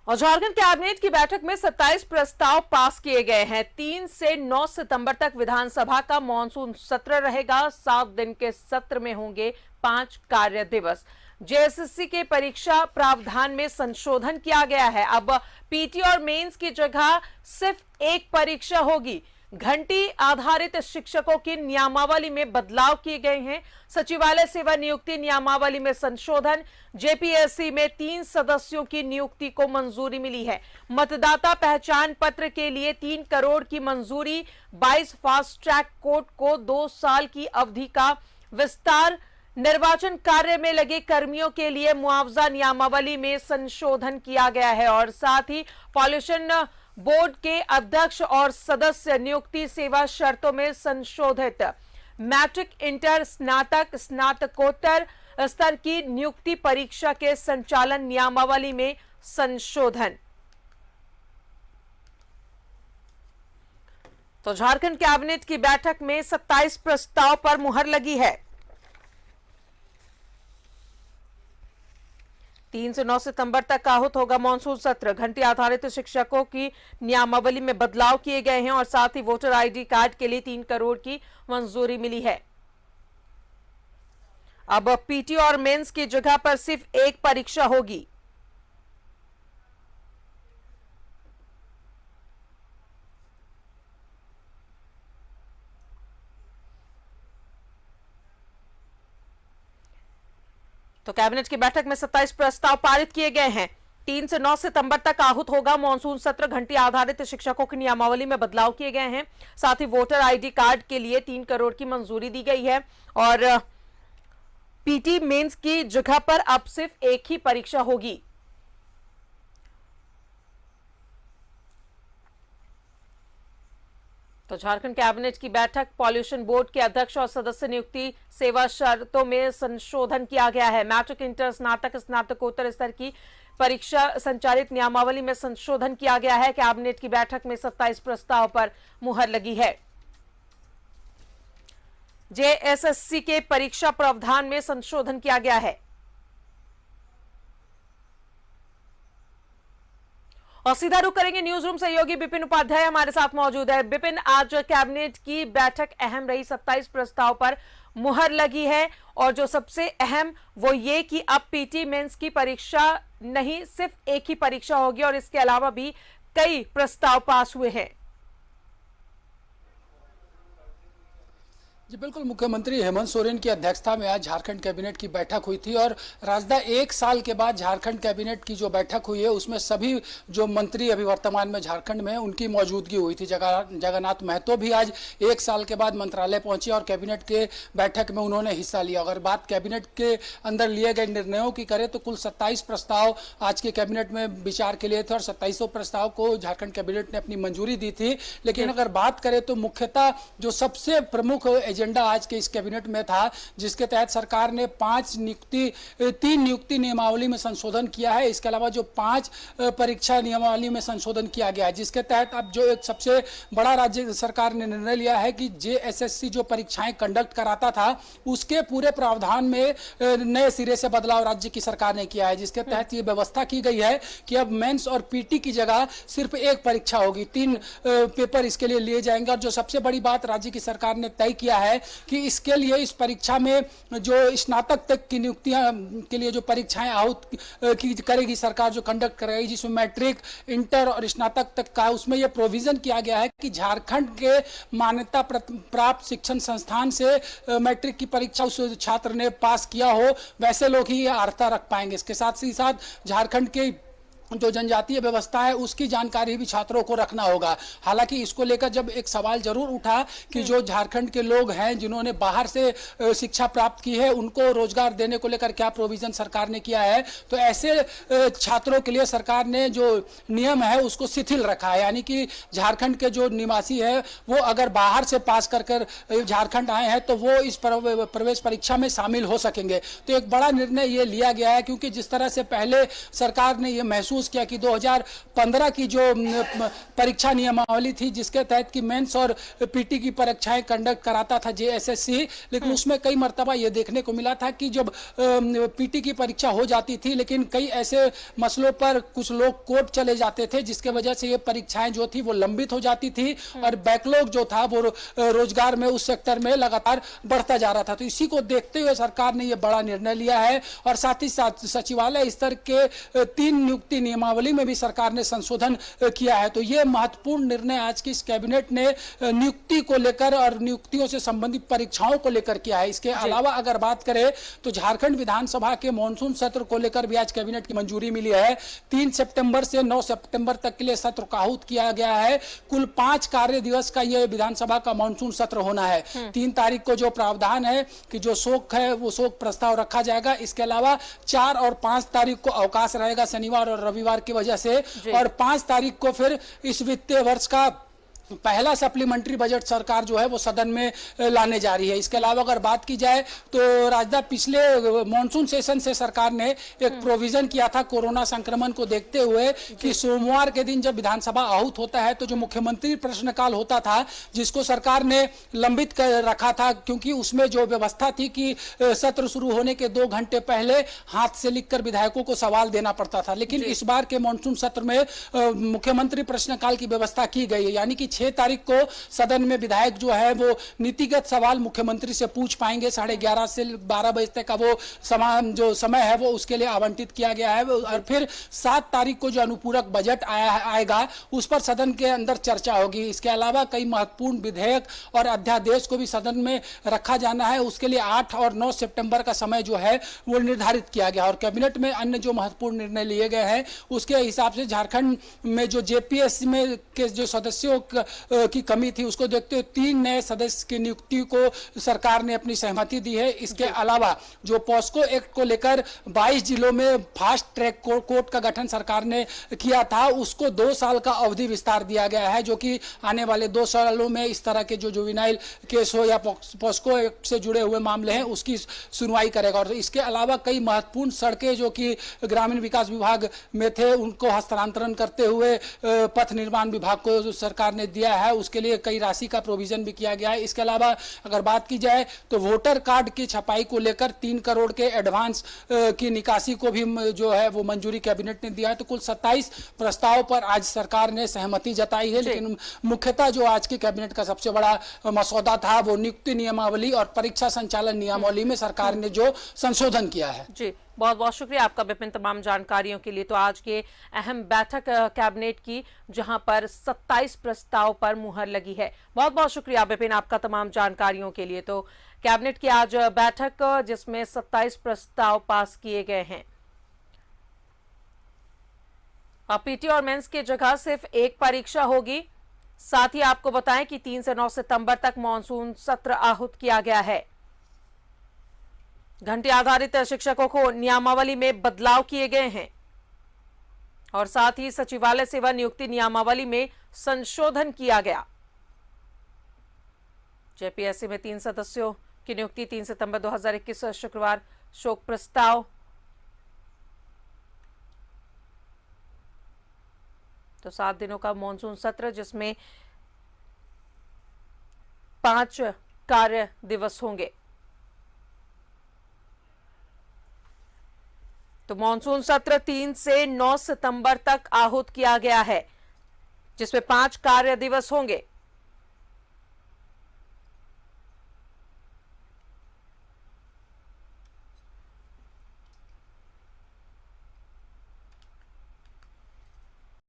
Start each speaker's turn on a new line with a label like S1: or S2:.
S1: और झारखंड कैबिनेट की बैठक में 27 प्रस्ताव पास किए गए हैं। 3 से 9 सितंबर तक विधानसभा का मॉनसून सत्र रहेगा। 7 दिन के सत्र में होंगे 5 कार्य दिवस। जेएसएससी के परीक्षा प्रावधान में संशोधन किया गया है। अब पीटी और मेंस की जगह सिर्फ एक परीक्षा होगी। घंटी आधारित शिक्षकों की नियमावली में बदलाव किए गए हैं। सचिवालय सेवा नियुक्ति नियमावली में संशोधन। जेपीएससी में 3 सदस्यों की नियुक्ति को मंजूरी मिली है। मतदाता पहचान पत्र के लिए 3 करोड़ की मंजूरी। 22 फास्ट ट्रैक कोर्ट को 2 साल की अवधि का विस्तार। निर्वाचन कार्य में लगे कर्मियों के लिए मुआवजा नियमावली में संशोधन किया गया है। और साथ ही पॉल्यूशन बोर्ड के अध्यक्ष और सदस्य नियुक्ति सेवा शर्तों में संशोधित। मैट्रिक, इंटर, स्नातक, स्नातकोत्तर स्तर की नियुक्ति परीक्षा के संचालन नियमावली में संशोधन। तो झारखंड कैबिनेट की बैठक में 27 प्रस्ताव पर मुहर लगी है। 3 से 9 सितंबर तक आहूत होगा मॉनसून सत्र। घंटी आधारित शिक्षकों की नियमावली में बदलाव किए गए हैं और साथ ही वोटर आईडी कार्ड के लिए 3 करोड़ की मंजूरी मिली है। अब पीटी और मेंस की जगह पर सिर्फ एक परीक्षा होगी। तो कैबिनेट की बैठक में 27 प्रस्ताव पारित किए गए हैं। 3 से 9 सितंबर तक आहूत होगा मॉनसून सत्र। घंटी आधारित शिक्षकों की नियमावली में बदलाव किए गए हैं। साथ ही वोटर आईडी कार्ड के लिए 3 करोड़ की मंजूरी दी गई है और पीटी मेंस की जगह पर अब सिर्फ एक ही परीक्षा होगी। तो झारखंड कैबिनेट की बैठक, पॉल्यूशन बोर्ड के अध्यक्ष और सदस्य नियुक्ति सेवा शर्तों में संशोधन किया गया है। मैट्रिक, इंटर, स्नातक, स्नातकोत्तर स्तर की परीक्षा संचालित नियमावली में संशोधन किया गया है। कैबिनेट की बैठक में 27 प्रस्ताव पर मुहर लगी है। जेएसएससी के परीक्षा प्रावधान में संशोधन किया गया है। और सीधा रुख करेंगे न्यूज रूम। सहयोगी विपिन उपाध्याय हमारे साथ मौजूद है। विपिन, आज कैबिनेट की बैठक अहम रही। 27 प्रस्ताव पर मुहर लगी है और जो सबसे अहम वो ये कि अब पीटी मेंस की परीक्षा नहीं, सिर्फ एक ही परीक्षा होगी और इसके अलावा भी कई प्रस्ताव पास हुए हैं।
S2: जी बिल्कुल, मुख्यमंत्री हेमंत सोरेन की अध्यक्षता में आज झारखंड कैबिनेट की बैठक हुई थी और राजदा 1 साल के बाद झारखंड कैबिनेट की जो बैठक हुई है उसमें सभी जो मंत्री अभी वर्तमान में झारखंड में उनकी मौजूदगी हुई थी। जगन्नाथ महतो भी आज 1 साल के बाद मंत्रालय पहुंचे और कैबिनेट के बैठक में उन्होंने हिस्सा लिया। अगर बात कैबिनेट के अंदर लिए गए निर्णयों की करें तो कुल 27 प्रस्ताव आज के कैबिनेट में विचार के लिए थे और 27 प्रस्ताव को झारखंड कैबिनेट ने अपनी मंजूरी दी थी। लेकिन अगर बात करें तो मुख्यतः जो सबसे प्रमुख एजेंडा आज के इस कैबिनेट में था, जिसके तहत सरकार ने 3 नियुक्ति नियमावली में संशोधन किया है। इसके अलावा जो 5 परीक्षा नियमावली में संशोधन किया गया है, जिसके तहत अब जो एक सबसे बड़ा राज्य सरकार ने निर्णय लिया है कि जेएसएससी जो परीक्षाएं कंडक्ट कराता था उसके पूरे प्रावधान में नए सिरे से बदलाव राज्य की सरकार ने किया है, जिसके तहत ये व्यवस्था की गई है कि अब मेंस और पीटी की जगह सिर्फ एक परीक्षा होगी। 3 पेपर इसके लिए लिए जाएंगे। और जो सबसे बड़ी बात राज्य की सरकार ने तय किया है कि इसके लिए इस परीक्षा में जो स्नातक तक की नियुक्तियां के लिए जो परीक्षाएं आहूत की करेगी सरकार, जो कंडक्ट करेगी, जिसमें मैट्रिक, इंटर और स्नातक तक का, उसमें यह प्रोविजन किया गया है कि झारखंड के मान्यता प्राप्त शिक्षण संस्थान से मैट्रिक की परीक्षा उस छात्र ने पास किया हो वैसे लोग ही अर्हता रख पाएंगे। इसके साथ ही साथ झारखंड के जो जनजातीय व्यवस्था है उसकी जानकारी भी छात्रों को रखना होगा। हालांकि इसको लेकर जब एक सवाल जरूर उठा कि जो झारखंड के लोग हैं जिन्होंने बाहर से शिक्षा प्राप्त की है उनको रोजगार देने को लेकर क्या प्रोविजन सरकार ने किया है, तो ऐसे छात्रों के लिए सरकार ने जो नियम है उसको शिथिल रखा है। यानी कि झारखंड के जो निवासी है वो अगर बाहर से पास कर झारखंड आए हैं तो वो इस प्रवेश परीक्षा में शामिल हो सकेंगे। तो एक बड़ा निर्णय ये लिया गया है, क्योंकि जिस तरह से पहले सरकार ने ये महसूस महसूस किया कि 2015 की जो परीक्षा नियमावली थी, जिसके तहत कि मेंस और पीटी की परीक्षाएं कंडक्ट कराता था जेएसएससी, लेकिन उसमें कई मर्तबा ये देखने को मिला था कि जब पीटी की परीक्षा हो जाती थी, लेकिन कई ऐसे मसलों पर कुछ लोग कोर्ट चले जाते थे, जिसके वजह से ये परीक्षाएं जो थी वो लंबित हो जाती थी और बैकलॉग जो था वो रोजगार में उस सेक्टर में लगातार बढ़ता जा रहा था। तो इसी को देखते हुए सरकार ने ये बड़ा निर्णय लिया है और साथ ही साथ सचिवालय स्तर के 3 नियुक्ति नियमावली में भी सरकार ने संशोधन किया है। तो ये महत्वपूर्ण निर्णय आज की इस कैबिनेट ने नियुक्ति को लेकर और नियुक्तियों से संबंधित परीक्षाओं को लेकर किया है। इसके अलावा अगर बात करें तो झारखंड विधानसभा के मॉनसून सत्र को लेकर भी आज कैबिनेट की मंजूरी मिली है। 3 सितंबर से 9 सितंबर तक के लिए सत्र का आहूत किया गया है। कुल 5 कार्य दिवस का यह विधानसभा का मॉनसून सत्र होना है। 3 तारीख को जो प्रावधान है कि जो शोक है वो शोक प्रस्ताव रखा जाएगा। इसके अलावा 4 और 5 तारीख को अवकाश रहेगा शनिवार और रविवार की वजह से, और 5 तारीख को फिर इस वित्तीय वर्ष का पहला सप्लीमेंट्री बजट सरकार जो है वो सदन में लाने जा रही है। इसके अलावा अगर बात की जाए तो राजदा पिछले मॉनसून सेशन से सरकार ने एक प्रोविजन किया था कोरोना संक्रमण को देखते हुए कि सोमवार के दिन जब विधानसभा आहूत होता है तो जो मुख्यमंत्री प्रश्नकाल होता था, जिसको सरकार ने लंबित कर रखा था, क्योंकि उसमें जो व्यवस्था थी कि सत्र शुरू होने के 2 घंटे पहले हाथ से लिखकर विधायकों को सवाल देना पड़ता था। लेकिन इस बार के मॉनसून सत्र में मुख्यमंत्री प्रश्नकाल की व्यवस्था की गई है, यानी कि 6 तारीख को सदन में विधायक जो है वो नीतिगत सवाल मुख्यमंत्री से पूछ पाएंगे। 11:30 से 12 बजे तक का वो जो समय है वो उसके लिए आवंटित किया गया है। और फिर 7 तारीख को जो अनुपूरक बजट आएगा उस पर सदन के अंदर चर्चा होगी। इसके अलावा कई महत्वपूर्ण विधेयक और अध्यादेश को भी सदन में रखा जाना है। उसके लिए 8 और 9 सितंबर का समय जो है वो निर्धारित किया गया। और कैबिनेट में अन्य जो महत्वपूर्ण निर्णय लिए गए हैं उसके हिसाब से झारखंड में जो जेपीएससी में के जो सदस्यों की कमी थी उसको देखते हुए 3 नए सदस्य की नियुक्ति को सरकार ने अपनी सहमति दी है। इसके अलावा जो पॉस्को एक्ट को लेकर 22 जिलों में फास्ट ट्रैक कोर्ट का गठन सरकार ने किया था, उसको 2 साल का अवधि विस्तार दिया गया है, जो कि आने वाले 2 सालों में इस तरह के जो जुवेनाइल केस हो या पॉस्को एक्ट से जुड़े हुए मामले हैं उसकी सुनवाई करेगा। और इसके अलावा कई महत्वपूर्ण सड़कें जो कि ग्रामीण विकास विभाग में थे उनको हस्तांतरण करते हुए पथ निर्माण विभाग को सरकार ने दिया है, उसके लिए कई राशि का प्रोविजन भी किया गया है। इसके अलावा अगर बात की जाए तो वोटर कार्ड की छपाई को लेकर 3 करोड़ के एडवांस की निकासी को भी जो है वो मंजूरी कैबिनेट ने दिया है। तो कुल 27 प्रस्ताव पर आज सरकार ने सहमति जताई है। लेकिन मुख्यतः जो आज के कैबिनेट का सबसे बड़ा मसौदा था वो नियुक्ति नियमावली और परीक्षा संचालन नियमावली में सरकार ने जो संशोधन किया है।
S1: जी, बहुत बहुत शुक्रिया आपका विपिन तमाम जानकारियों के लिए। तो आज के अहम बैठक कैबिनेट की जहां पर 27 प्रस्ताव पर मुहर लगी है। बहुत बहुत शुक्रिया विपिन आपका तमाम जानकारियों के लिए। तो कैबिनेट की आज बैठक जिसमें 27 प्रस्ताव पास किए गए हैं। पीटी और मेंस की जगह सिर्फ एक परीक्षा होगी। साथ ही आपको बताएं कि 3 से 9 सितंबर तक मॉनसून सत्र आहूत किया गया है। घंटे आधारित शिक्षकों को नियमावली में बदलाव किए गए हैं और साथ ही सचिवालय सेवा नियुक्ति नियमावली में संशोधन किया गया। जेपीएससी में 3 सदस्यों की नियुक्ति 3 सितंबर 2021 शुक्रवार। शोक प्रस्ताव। तो 7 दिनों का मॉनसून सत्र जिसमें 5 कार्य दिवस होंगे। तो मॉनसून सत्र 3 से 9 सितंबर तक आहूत किया गया है जिसमें 5 कार्य दिवस होंगे।